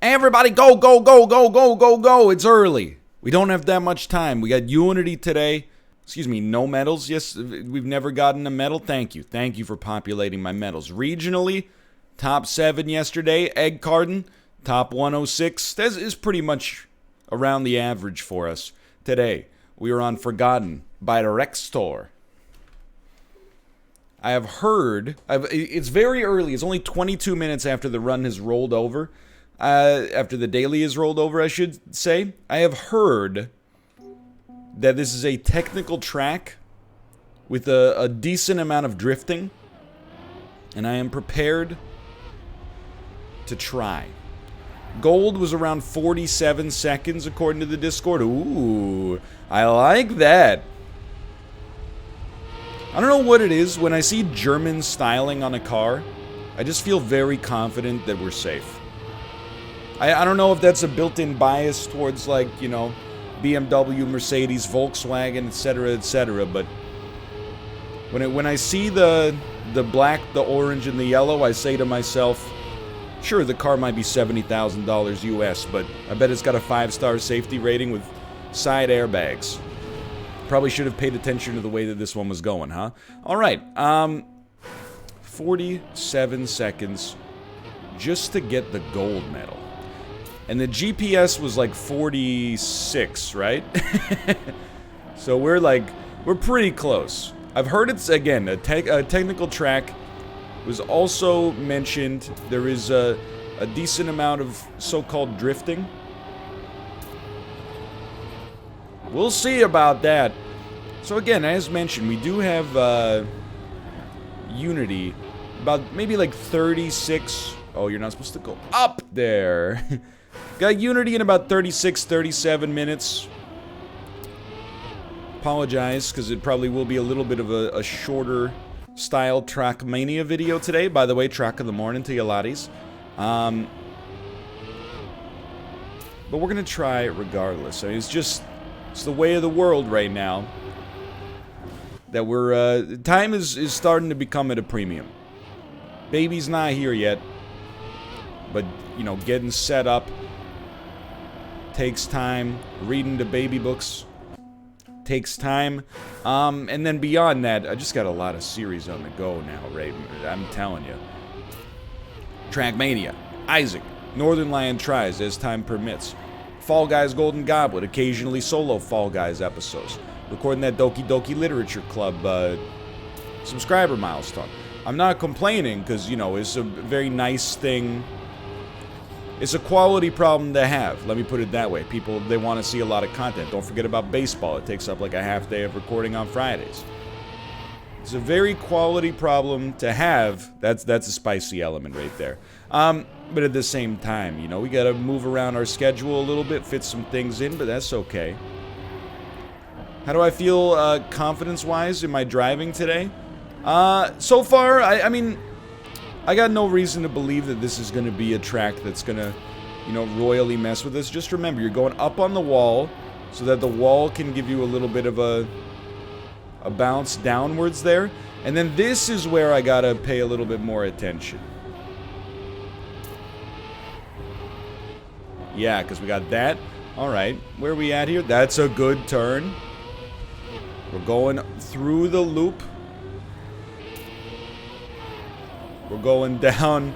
Everybody go, go, go, go, go, go, go. It's early. We don't have that much time. We got Unity today. Excuse me, no medals. Yes, we've never gotten a medal. Thank you. Thank you for populating my medals. Regionally, top 7 yesterday. Egg Carden, top 106. That is pretty much around the average for us. Today, we were on Forgotten by the Rec Store. I have heard, it's very early. It's only 22 minutes after the run has rolled over. After the daily is rolled over, I should say. I have heard that this is a technical track with a decent amount of drifting. And I am prepared to try. Gold was around 47 seconds according to the Discord. Ooh, I like that. I don't know what it is. When I see German styling on a car, I just feel very confident that we're safe. I don't know if that's a built-in bias towards, like, you know, BMW, Mercedes, Volkswagen, etc., but when I see the black, the orange, and the yellow, I say to myself, sure, the car might be $70,000 US, but I bet it's got a 5-star safety rating with side airbags. Probably should have paid attention to the way that this one was going, huh? Alright, 47 seconds just to get the gold medal. And the GPS was like 46, right? So we're pretty close. I've heard it's, again, a technical track. Was also mentioned there is a decent amount of so-called drifting. We'll see about that. So again, as mentioned, we do have Unity. About maybe like 36... Oh, you're not supposed to go up there. Got Unity in about 36, 37 minutes. Apologize, because it probably will be a little bit of a shorter style Trackmania video today. By the way, track of the morning to you laddies. But we're going to try it regardless. I mean, it's the way of the world right now. That we're, time is starting to become at a premium. Baby's not here yet. But, you know, getting set up takes time. Reading the baby books takes time. And then beyond that, I just got a lot of series on the go now, right? I'm telling you. Trackmania, Isaac, Northern Lion tries as time permits. Fall Guys Golden Goblet, occasionally solo Fall Guys episodes. Recording that Doki Doki Literature Club subscriber milestone. I'm not complaining because, you know, it's a very nice thing. It's a quality problem to have. Let me put it that way. People, they want to see a lot of content. Don't forget about baseball. It takes up like a half day of recording on Fridays. It's a very quality problem to have. That's a spicy element right there. But at the same time, you know, we got to move around our schedule a little bit, fit some things in, but that's okay. How do I feel confidence-wise in my driving today? So far, I mean... I got no reason to believe that this is going to be a track that's going to, you know, royally mess with us. Just remember, you're going up on the wall so that the wall can give you a little bit of a bounce downwards there. And then this is where I got to pay a little bit more attention. Yeah, because we got that. All right, where are we at here? That's a good turn. We're going through the loop. We're going down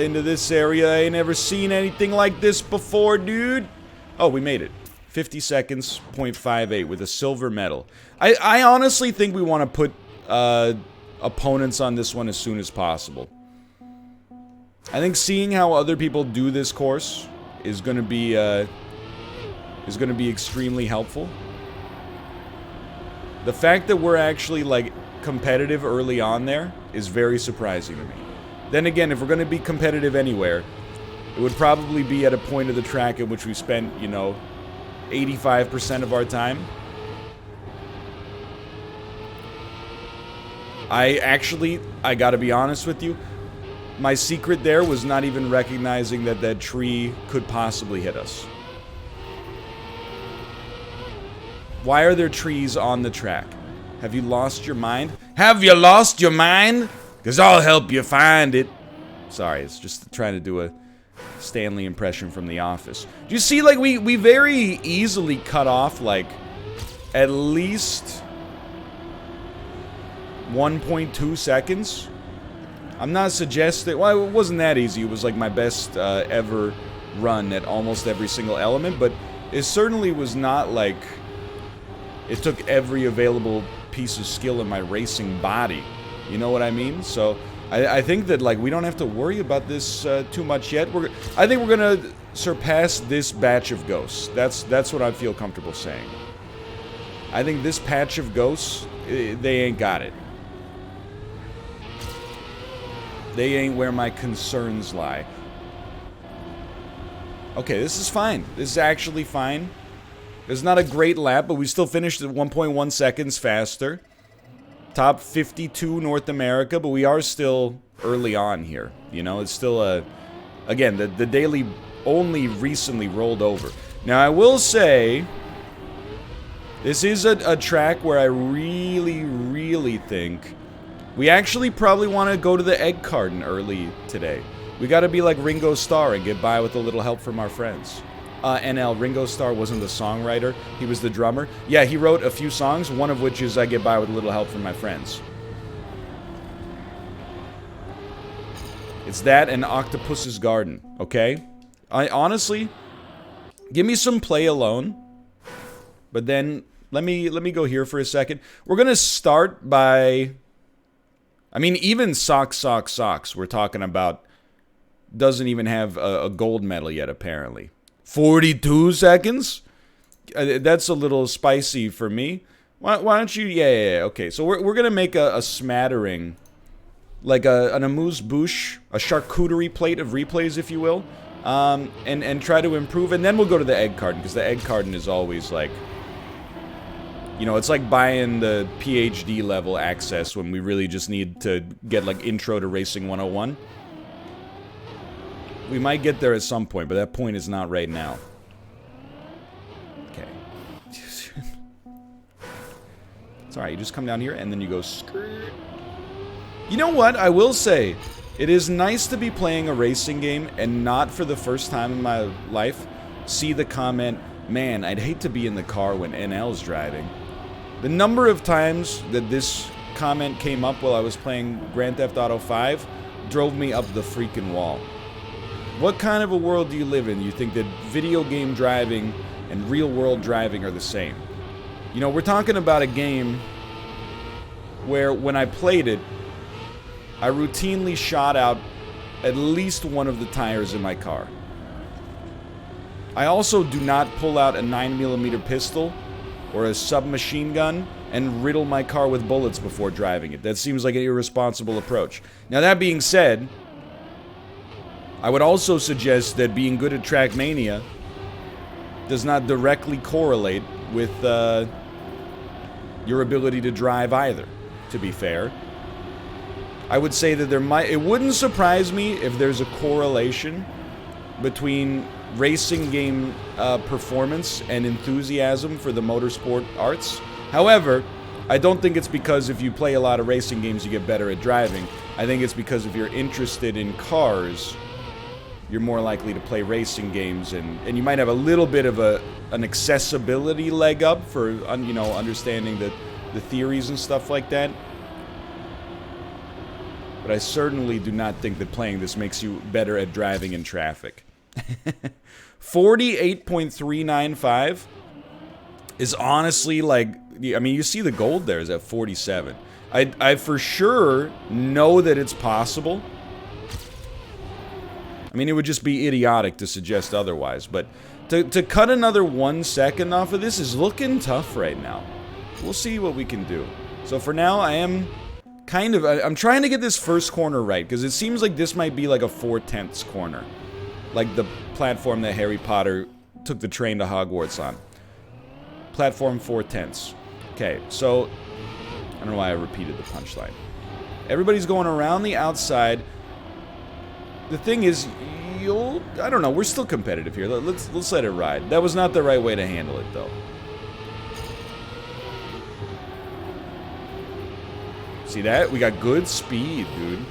into this area. I ain't never seen anything like this before, dude. Oh, we made it. 50 seconds, 0.58 with a silver medal. I honestly think we want to put opponents on this one as soon as possible. I think seeing how other people do this course is going to be extremely helpful. The fact that we're actually, like, competitive early on there is very surprising to me. Then again, if we're going to be competitive anywhere, it would probably be at a point of the track in which we spent, you know, 85% of our time. I gotta be honest with you, my secret there was not even recognizing that that tree could possibly hit us. Why are there trees on the track? Have you lost your mind? Have you lost your mind? Because I'll help you find it. Sorry, it's just trying to do a Stanley impression from The Office. Do you see, like, we very easily cut off, like, at least 1.2 seconds? I'm not suggesting... Well, it wasn't that easy. It was, like, my best ever run at almost every single element, but it certainly was not, like... It took every available piece of skill in my racing body. You know what I mean? So... I think that, like, we don't have to worry about this too much yet. I think we're gonna surpass this batch of ghosts. That's what I feel comfortable saying. I think this patch of ghosts, they ain't got it. They ain't where my concerns lie. Okay, this is fine. This is actually fine. It's not a great lap, but we still finished at 1.1 seconds faster. Top 52 North America, but we are still early on here. You know, it's still a... Again, the daily only recently rolled over. Now, I will say... This is a track where I really, really think... We actually probably want to go to the egg carton early today. We gotta be like Ringo Starr and get by with a little help from our friends. NL, Ringo Starr wasn't the songwriter, he was the drummer. Yeah, he wrote a few songs, one of which is I Get By With a Little Help From My Friends. It's that and Octopus's Garden, okay? I honestly, give me some Play Alone, but then let me go here for a second. We're gonna start by, I mean, even Socks we're talking about doesn't even have a gold medal yet, apparently. 42 seconds? That's a little spicy for me. Why don't you... Yeah, okay. So we're going to make a smattering, like an amuse-bouche, a charcuterie plate of replays, if you will, and try to improve. And then we'll go to the egg carton, because the egg carton is always like... You know, it's like buying the PhD level access when we really just need to get, like, Intro to Racing 101. We might get there at some point, but that point is not right now. Okay. It's alright, you just come down here and then you go skirt. You know what? I will say, it is nice to be playing a racing game and not for the first time in my life see the comment, man, I'd hate to be in the car when NL's driving. The number of times that this comment came up while I was playing Grand Theft Auto 5 drove me up the freaking wall. What kind of a world do you live in? You think that video game driving and real world driving are the same? You know, we're talking about a game where when I played it, I routinely shot out at least one of the tires in my car. I also do not pull out a 9mm pistol or a submachine gun and riddle my car with bullets before driving it. That seems like an irresponsible approach. Now, that being said, I would also suggest that being good at Trackmania does not directly correlate with your ability to drive either, to be fair. I would say that it wouldn't surprise me if there's a correlation between racing game performance and enthusiasm for the motorsport arts. However, I don't think it's because if you play a lot of racing games you get better at driving. I think it's because if you're interested in cars, you're more likely to play racing games, and you might have a little bit of an accessibility leg up for, you know, understanding the theories and stuff like that. But I certainly do not think that playing this makes you better at driving in traffic. 48.395 is honestly like, I mean, you see the gold there is at 47. I for sure know that it's possible. I mean, it would just be idiotic to suggest otherwise, but to cut another 1 second off of this is looking tough right now. We'll see what we can do. So for now, I'm trying to get this first corner right, because it seems like this might be like a 4/10 corner. Like the platform that Harry Potter took the train to Hogwarts on. Platform 4/10. Okay, so, I don't know why I repeated the punchline. Everybody's going around the outside. The thing is, I don't know, we're still competitive here. Let's let it ride. That was not the right way to handle it, though. See that? We got good speed, dude.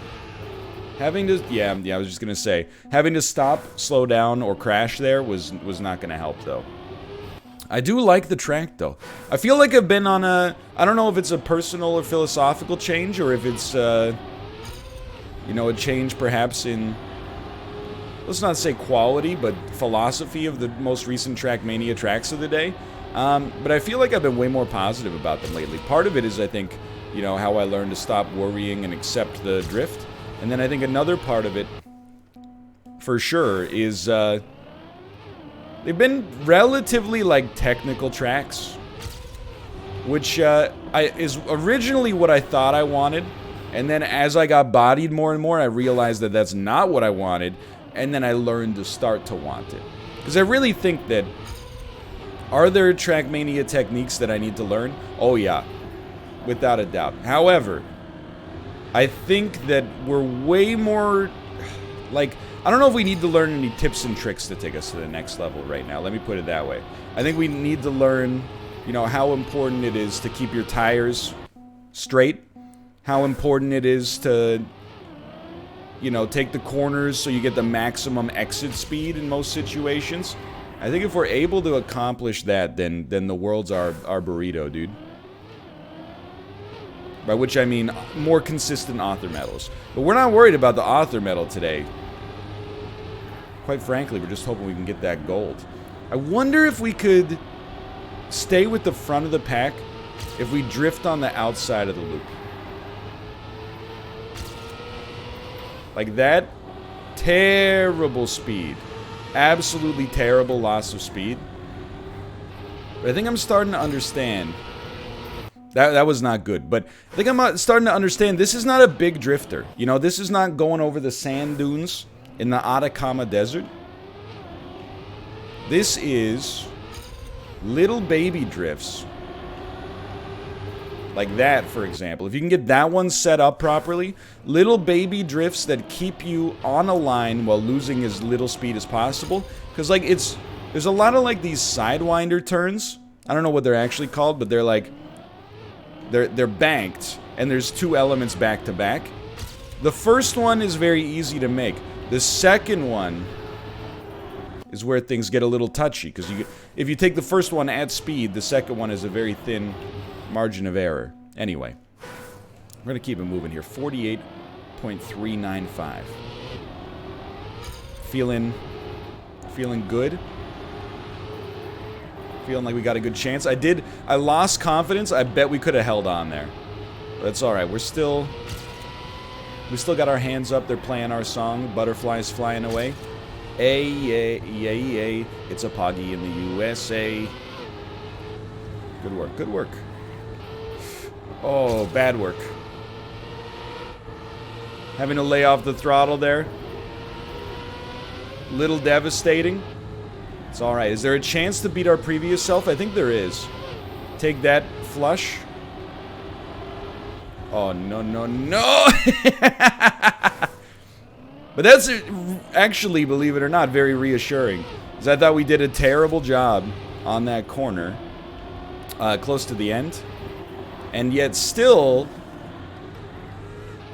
Having to, yeah, I was just gonna say, having to stop, slow down, or crash there was not gonna help, though. I do like the track, though. I feel like I've been on a, I don't know if it's a personal or philosophical change, or if it's, you know, a change perhaps in, let's not say quality, but philosophy of the most recent Trackmania tracks of the day. But I feel like I've been way more positive about them lately. Part of it is, I think, you know, how I learned to stop worrying and accept the drift. And then I think another part of it, for sure, is they've been relatively, like, technical tracks. Which is originally what I thought I wanted. And then as I got bodied more and more, I realized that that's not what I wanted. And then I learned to start to want it. Because I really think that, are there Trackmania techniques that I need to learn? Oh yeah, without a doubt. However, I think that we're way more, like, I don't know if we need to learn any tips and tricks to take us to the next level right now. Let me put it that way. I think we need to learn, you know, how important it is to keep your tires straight. How important it is to, you know, take the corners so you get the maximum exit speed in most situations. I think if we're able to accomplish that, then the world's our burrito, dude. By which I mean more consistent author medals. But we're not worried about the author medal today. Quite frankly, we're just hoping we can get that gold. I wonder if we could stay with the front of the pack if we drift on the outside of the loop. Like that, terrible speed. Absolutely terrible loss of speed. But I think I'm starting to understand. That was not good, but I think I'm starting to understand this is not a big drifter. You know, this is not going over the sand dunes in the Atacama Desert. This is little baby drifts. Like that, for example. If you can get that one set up properly, little baby drifts that keep you on a line while losing as little speed as possible. Because, like, there's a lot of, like, these sidewinder turns. I don't know what they're actually called, but they're, like, they're banked, and there's two elements back to back. The first one is very easy to make. The second one is where things get a little touchy, because if you take the first one at speed, the second one is a very thin margin of error. Anyway, we're going to keep it moving here. 48.395. Feeling good. Feeling like we got a good chance. I lost confidence. I bet we could have held on there. But that's alright. We still got our hands up. They're playing our song. Butterflies flying away. Ay, it's a poggy in the USA. Good work, good work. Oh, bad work. Having to lay off the throttle there. Little devastating. It's alright. Is there a chance to beat our previous self? I think there is. Take that, flush. Oh, no, no, no! But that's actually, believe it or not, very reassuring. Because I thought we did a terrible job on that corner. Close to the end. And yet still...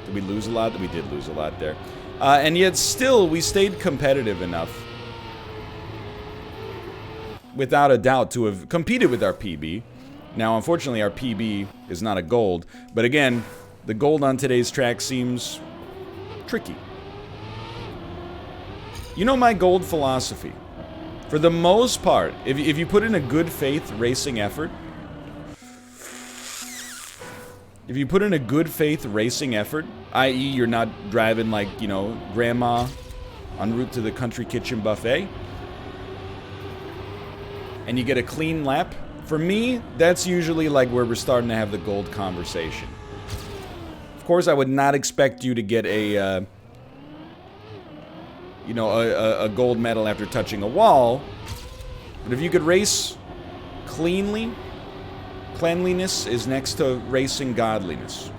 Did we lose a lot? We did lose a lot there. And yet still, we stayed competitive enough, without a doubt, to have competed with our PB. Now, unfortunately, our PB is not a gold. But again, the gold on today's track seems tricky. You know my gold philosophy. For the most part, if you put in a good faith racing effort, i.e. you're not driving like, you know, grandma en route to the country kitchen buffet, and you get a clean lap, for me, that's usually like where we're starting to have the gold conversation. Of course, I would not expect you to get a, you know, a gold medal after touching a wall, but if you could race cleanly, cleanliness is next to racing godliness.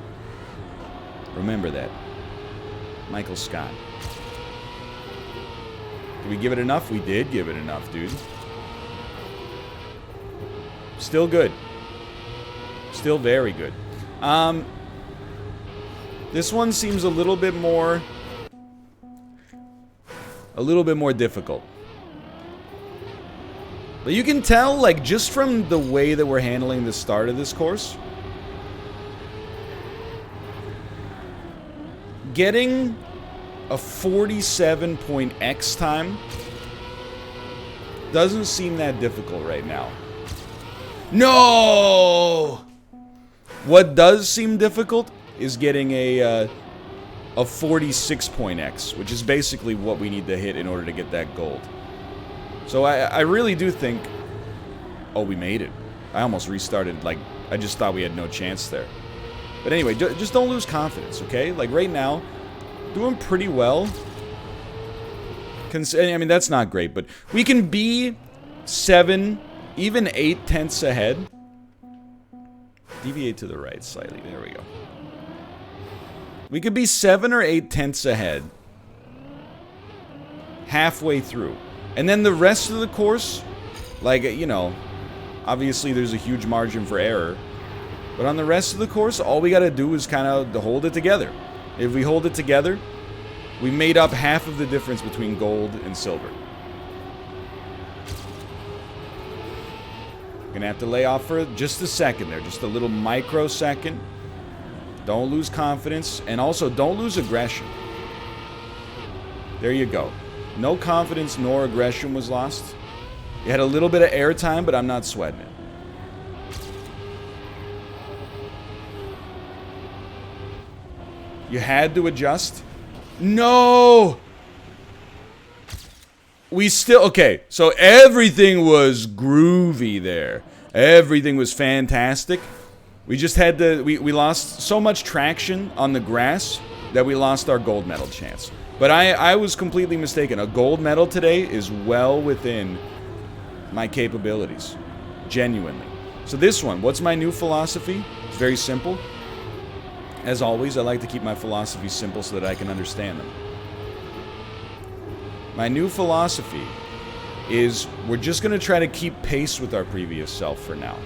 Remember that. Michael Scott. Did we give it enough? We did give it enough, dude. Still good. Still very good. This one seems a little bit more a little bit more difficult. But you can tell, like, just from the way that we're handling the start of this course, getting a 47.x time doesn't seem that difficult right now. No! What does seem difficult is getting a 46.x, which is basically what we need to hit in order to get that gold. So I really do think... Oh, we made it. I almost restarted, like, I just thought we had no chance there. But anyway, just don't lose confidence, okay? Like, right now, doing pretty well. I mean, that's not great, but we can be 7, even 8 tenths ahead. Deviate to the right slightly. There we go. We could be 7 or 8 tenths ahead halfway through. And then the rest of the course, like, you know, obviously there's a huge margin for error. But on the rest of the course, all we got to do is kind of hold it together. If we hold it together, we made up half of the difference between gold and silver. Gonna have to lay off for just a second there, just a little microsecond. Don't lose confidence, and also don't lose aggression. There you go. No confidence nor aggression was lost. You had a little bit of air time, but I'm not sweating it. You had to adjust. No! We still... Okay, so everything was groovy there. Everything was fantastic. We just had to... We lost so much traction on the grass that we lost our gold medal chance. But I was completely mistaken. A gold medal today is well within my capabilities. Genuinely. So this one, what's my new philosophy? It's very simple. As always, I like to keep my philosophies simple so that I can understand them. My new philosophy is we're just going to try to keep pace with our previous self for now.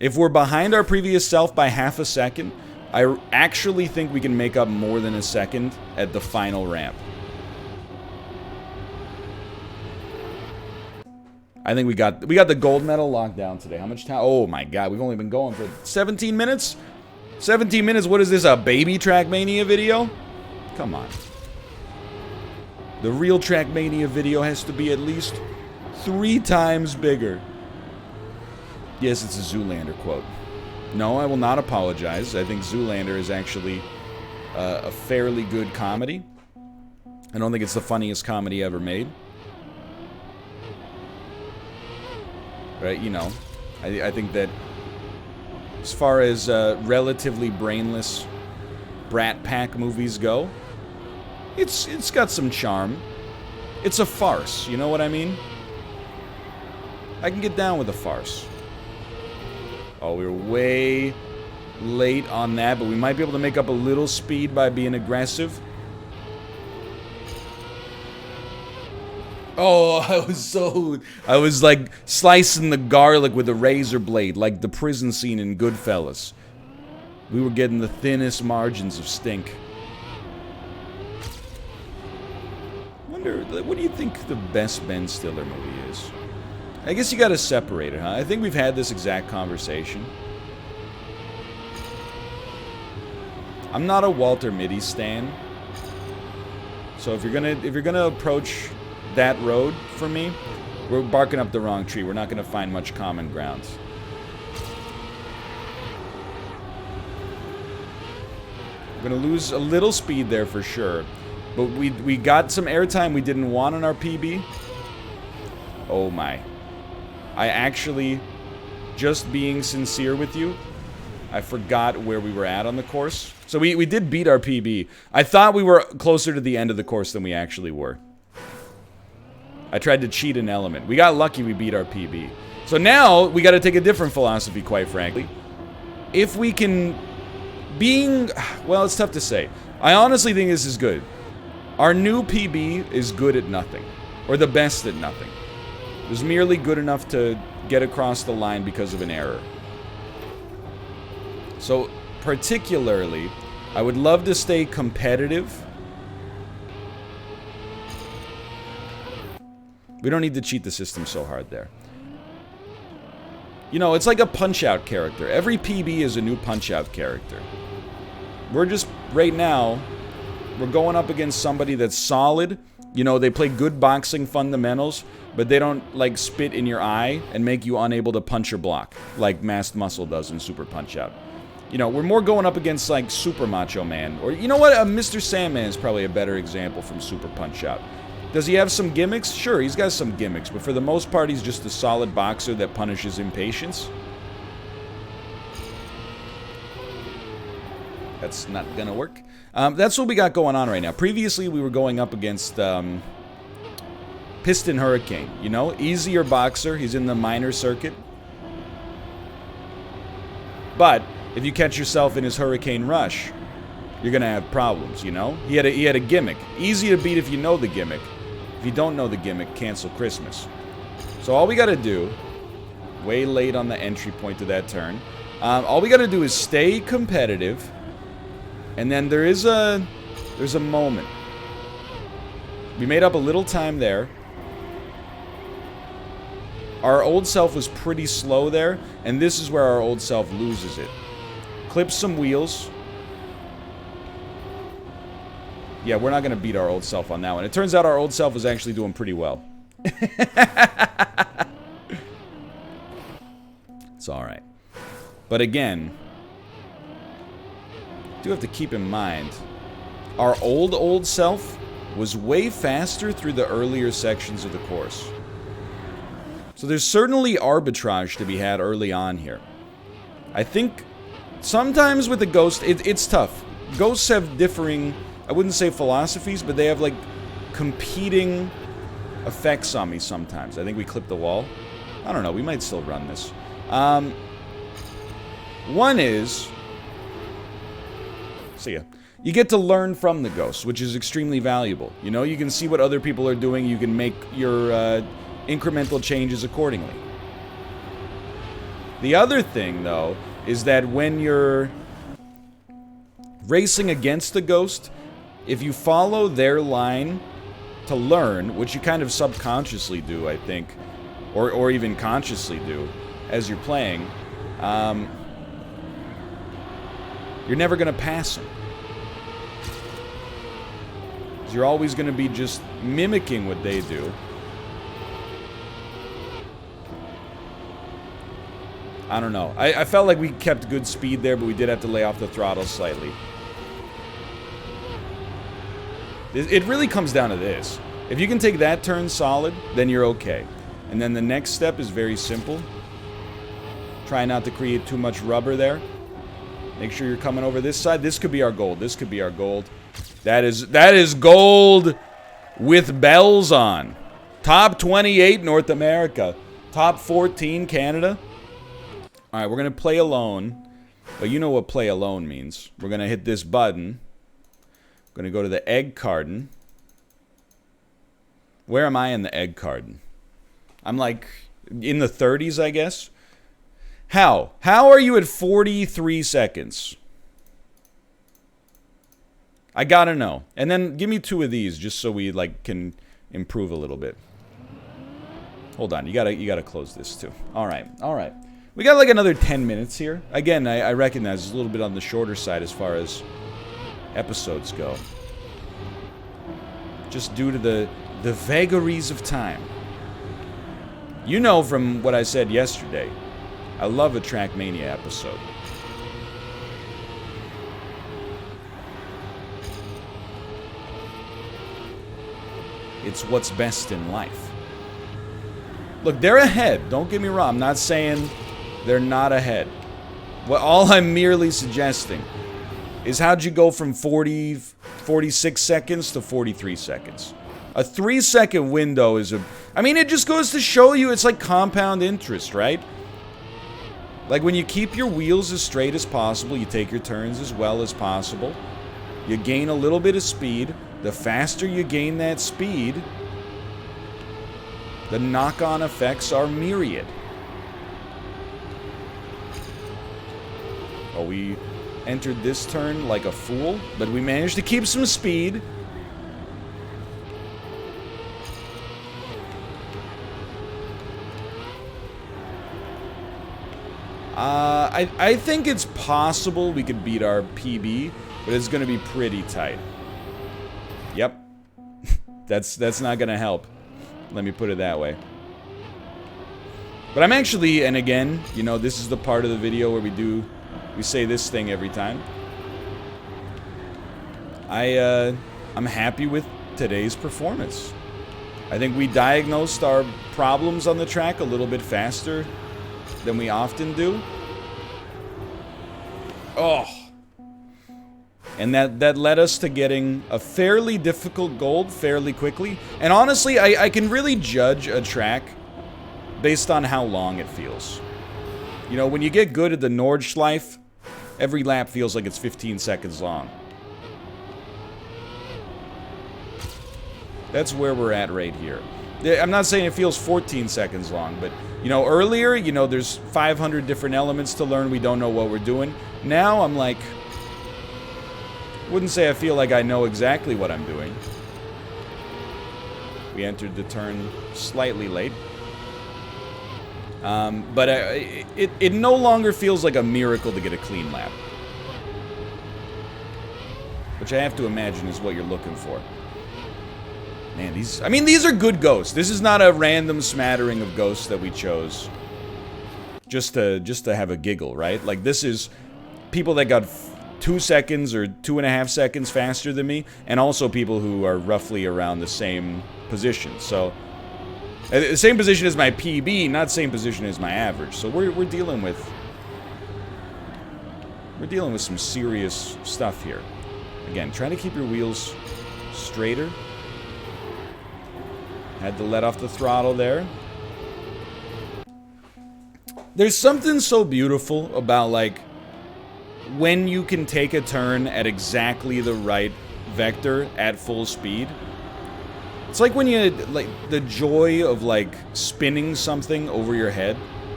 If we're behind our previous self by half a second, I actually think we can make up more than a second at the final ramp. I think we got the gold medal locked down today. How much time? Oh my god, we've only been going for 17 minutes? 17 minutes? What is this, a baby Trackmania video? Come on. The real Trackmania video has to be at least 3 times bigger. Yes, it's a Zoolander quote. No, I will not apologize. I think Zoolander is actually a fairly good comedy. I don't think it's the funniest comedy ever made. Right, you know, I think that as far as relatively brainless Brat Pack movies go, it's got some charm. It's a farce, you know what I mean? I can get down with a farce. Oh, we were way late on that, but we might be able to make up a little speed by being aggressive. Oh, I was like slicing the garlic with a razor blade, like the prison scene in Goodfellas. We were getting the thinnest margins of stink. Wonder, what do you think the best Ben Stiller movie is? I guess you gotta separate it, huh? I think we've had this exact conversation. I'm not a Walter Mitty stan. So if you're gonna approach that road for me, we're barking up the wrong tree. We're not going to find much common ground. We're going to lose a little speed there for sure. But we got some airtime we didn't want on our PB. Oh my. I actually, just being sincere with you, I forgot where we were at on the course. So we did beat our PB. I thought we were closer to the end of the course than we actually were. I tried to cheat an element. We got lucky we beat our PB. So now, we gotta take a different philosophy, quite frankly. If we can... Well, it's tough to say. I honestly think this is good. Our new PB is good at nothing. Or the best at nothing. It was merely good enough to get across the line because of an error. So, particularly, I would love to stay competitive We don't need to cheat the system so hard there. You know, it's like a Punch-Out character. Every PB is a new Punch-Out character. We're just, right now, we're going up against somebody that's solid. You know, they play good boxing fundamentals, but they don't, like, spit in your eye and make you unable to punch or block, like Masked Muscle does in Super Punch-Out. You know, we're more going up against, like, Super Macho Man. Or, you know what? Mr. Sandman is probably a better example from Super Punch-Out. Does he have some gimmicks? Sure, he's got some gimmicks, but for the most part, he's just a solid boxer that punishes impatience. That's not gonna work. That's what we got going on right now. Previously, we were going up against Piston Hurricane, you know? Easier boxer, he's in the minor circuit. But if you catch yourself in his Hurricane Rush, you're gonna have problems, you know? He had a gimmick. Easy to beat if you know the gimmick. If you don't know the gimmick, cancel Christmas. So all we gotta do, way late on the entry point to that turn, all we gotta do is stay competitive, and then there's a moment. We made up a little time there. Our old self was pretty slow there, and this is where our old self loses it. Clip some wheels. Yeah, we're not going to beat our old self on that one. It turns out our old self was actually doing pretty well. It's alright. But again, do have to keep in mind, our old self was way faster through the earlier sections of the course. So there's certainly arbitrage to be had early on here. I think sometimes with the Ghost, it's tough. Ghosts have differing, I wouldn't say philosophies, but they have, like, competing effects on me sometimes. I think we clipped the wall. I don't know, we might still run this. One is, see ya. You get to learn from the Ghosts, which is extremely valuable. You know, you can see what other people are doing, you can make your incremental changes accordingly. The other thing, though, is that when you're racing against the Ghost, if you follow their line to learn, which you kind of subconsciously do, I think, or even consciously do as you're playing, you're never going to pass them. You're always going to be just mimicking what they do. I don't know. I felt like we kept good speed there, but we did have to lay off the throttle slightly. It really comes down to this. If you can take that turn solid, then you're okay. And then the next step is very simple. Try not to create too much rubber there. Make sure you're coming over this side. This could be our gold. This could be our gold. That is gold with bells on. Top 28 North America. Top 14 Canada. Alright, we're going to play alone. But you know what play alone means. We're going to hit this button. Going to go to the egg carton. Where am I in the egg carton? I'm like in the 30s, I guess. How? How are you at 43 seconds? I gotta know. And then give me 2 of these just so we like can improve a little bit. Hold on, you gotta close this too. Alright. We got like another 10 minutes here. Again, I recognize it's a little bit on the shorter side as far as episodes go. Just due to the vagaries of time. You know from what I said yesterday, I love a Trackmania episode. It's what's best in life. Look, they're ahead. Don't get me wrong. I'm not saying they're not ahead. Well, all I'm merely suggesting is how'd you go from 46 seconds to 43 seconds? A 3-second window is a... I mean, it just goes to show you it's like compound interest, right? Like when you keep your wheels as straight as possible, you take your turns as well as possible, you gain a little bit of speed. The faster you gain that speed, the knock-on effects are myriad. Oh, we entered this turn like a fool, but we managed to keep some speed. I think it's possible we could beat our PB, but it's going to be pretty tight. Yep. That's not going to help. Let me put it that way. But I'm actually, and again, you know, this is the part of the video where we say this thing every time. I'm happy with today's performance. I think we diagnosed our problems on the track a little bit faster than we often do. Oh. And that led us to getting a fairly difficult gold fairly quickly. And honestly, I can really judge a track based on how long it feels. You know, when you get good at the Nordschleife, every lap feels like it's 15 seconds long. That's where we're at right here. I'm not saying it feels 14 seconds long, but, you know, earlier, you know, there's 500 different elements to learn. We don't know what we're doing. Now, I'm like, wouldn't say I feel like I know exactly what I'm doing. We entered the turn slightly late. But it no longer feels like a miracle to get a clean lap. Which I have to imagine is what you're looking for. Man, these are good ghosts. This is not a random smattering of ghosts that we chose just to have a giggle, right? Like, this is people that got 2 seconds or 2.5 seconds faster than me, and also people who are roughly around the same position. So, the same position as my PB, not same position as my average. So we're dealing with some serious stuff here. Again, try to keep your wheels straighter. Had to let off the throttle there. There's something so beautiful about, like, when you can take a turn at exactly the right vector at full speed. It's like when you, like, the joy of, like, spinning something over your head.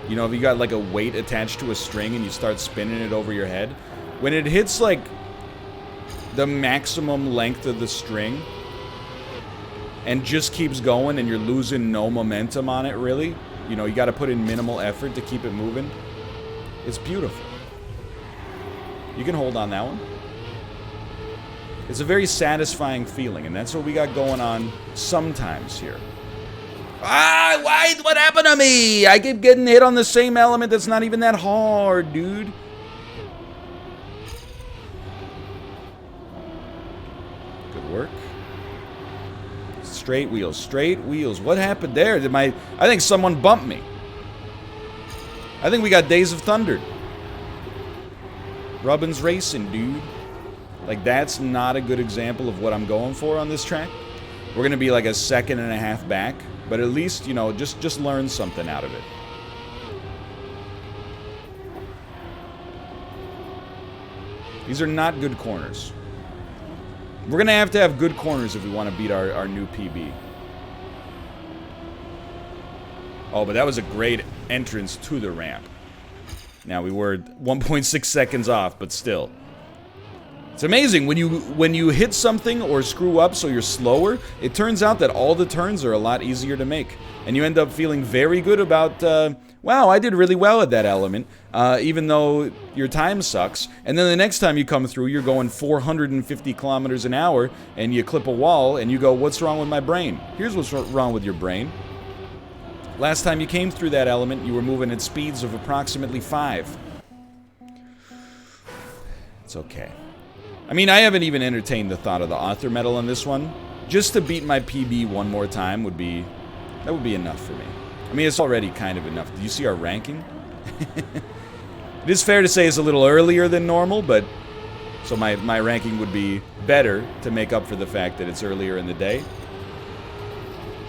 You know, if you got, like, a weight attached to a string and you start spinning it over your head. When it hits, like, the maximum length of the string and just keeps going and you're losing no momentum on it, really. You know, you got to put in minimal effort to keep it moving. It's beautiful. You can hold on that one. It's a very satisfying feeling, and that's what we got going on sometimes here. Ah, why? What happened to me? I keep getting hit on the same element that's not even that hard, dude. Good work. Straight wheels, straight wheels. What happened there? I think someone bumped me. I think we got Days of Thunder. Rubbin's racing, dude. Like, that's not a good example of what I'm going for on this track. We're going to be like a 1.5 seconds back, but at least, you know, just learn something out of it. These are not good corners. We're going to have good corners if we want to beat our new PB. Oh, but that was a great entrance to the ramp. Now, we were 1.6 seconds off, but still. It's amazing, when you hit something or screw up so you're slower, it turns out that all the turns are a lot easier to make. And you end up feeling very good about, wow, I did really well at that element, even though your time sucks. And then the next time you come through, you're going 450 kilometers an hour, and you clip a wall, and you go, what's wrong with my brain? Here's what's wrong with your brain. Last time you came through that element, you were moving at speeds of approximately 5. It's okay. I mean, I haven't even entertained the thought of the author medal on this one. Just to beat my PB one more time would be enough for me. I mean, it's already kind of enough. Do you see our ranking? It is fair to say it's a little earlier than normal, but so my ranking would be better to make up for the fact that it's earlier in the day.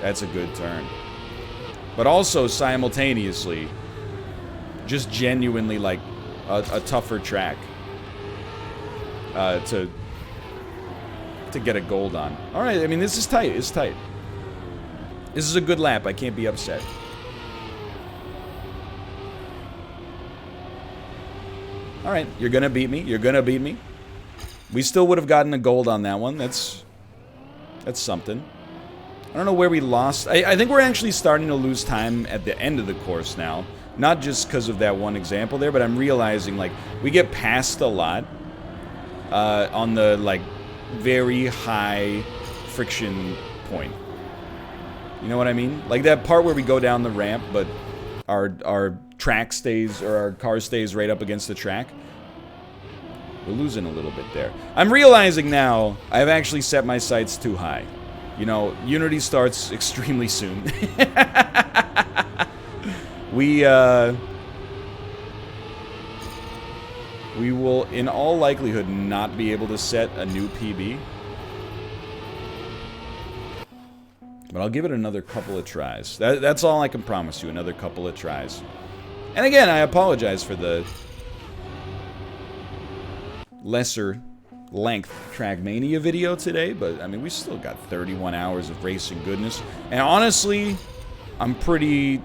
That's a good turn. But also, simultaneously, just genuinely, like, a tougher track to get a gold on. Alright, I mean, this is tight. It's tight. This is a good lap. I can't be upset. Alright, you're gonna beat me. You're gonna beat me. We still would have gotten a gold on that one. That's something. I don't know where we lost. I think we're actually starting to lose time at the end of the course now. Not just because of that one example there, but I'm realizing, like, we get passed a lot on the, like, very high friction point. You know what I mean? Like that part where we go down the ramp, but our track stays, or our car stays right up against the track. We're losing a little bit there. I'm realizing now I've actually set my sights too high. You know, Unity starts extremely soon. We will, in all likelihood, not be able to set a new PB. But I'll give it another couple of tries. That's all I can promise you, another couple of tries. And again, I apologize for the lesser length Trackmania video today, but I mean, we still got 31 hours of racing goodness. And honestly, I'm pretty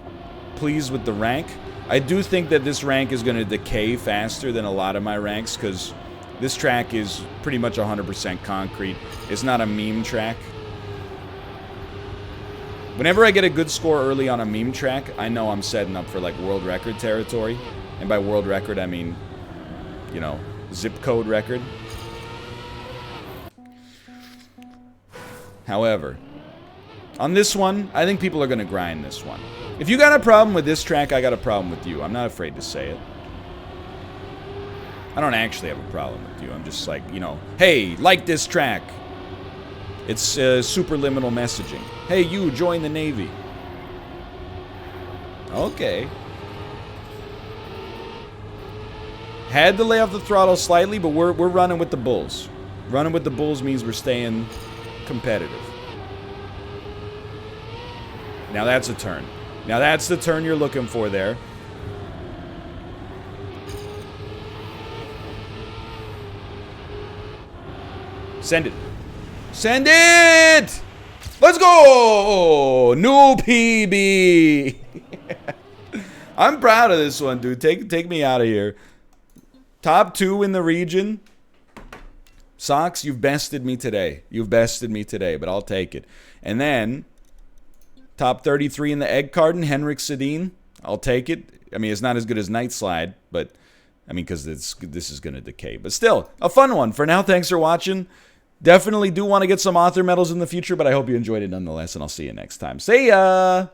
pleased with the rank. I do think that this rank is going to decay faster than a lot of my ranks, because this track is pretty much 100% concrete. It's not a meme track. Whenever I get a good score early on a meme track, I know I'm setting up for, like, world record territory. And by world record, I mean, you know, zip code record. However, on this one, I think people are going to grind this one. If you got a problem with this track, I got a problem with you. I'm not afraid to say it. I don't actually have a problem with you. I'm just like, you know, hey, like this track. It's superliminal messaging. Hey, you, join the Navy. Okay. Had to lay off the throttle slightly, but we're running with the bulls. Running with the bulls means we're staying competitive. Now that's a turn. Now that's the turn you're looking for there. Send it. Send it! Let's go! New PB! I'm proud of this one, dude. Take me out of here. Top 2 in the region. Socks, you've bested me today. You've bested me today, but I'll take it. And then, top 33 in the egg carton, Henrik Sedin. I'll take it. I mean, it's not as good as Night Slide, but, I mean, because this is going to decay. But still, a fun one. For now, thanks for watching. Definitely do want to get some author medals in the future, but I hope you enjoyed it nonetheless, and I'll see you next time. See ya!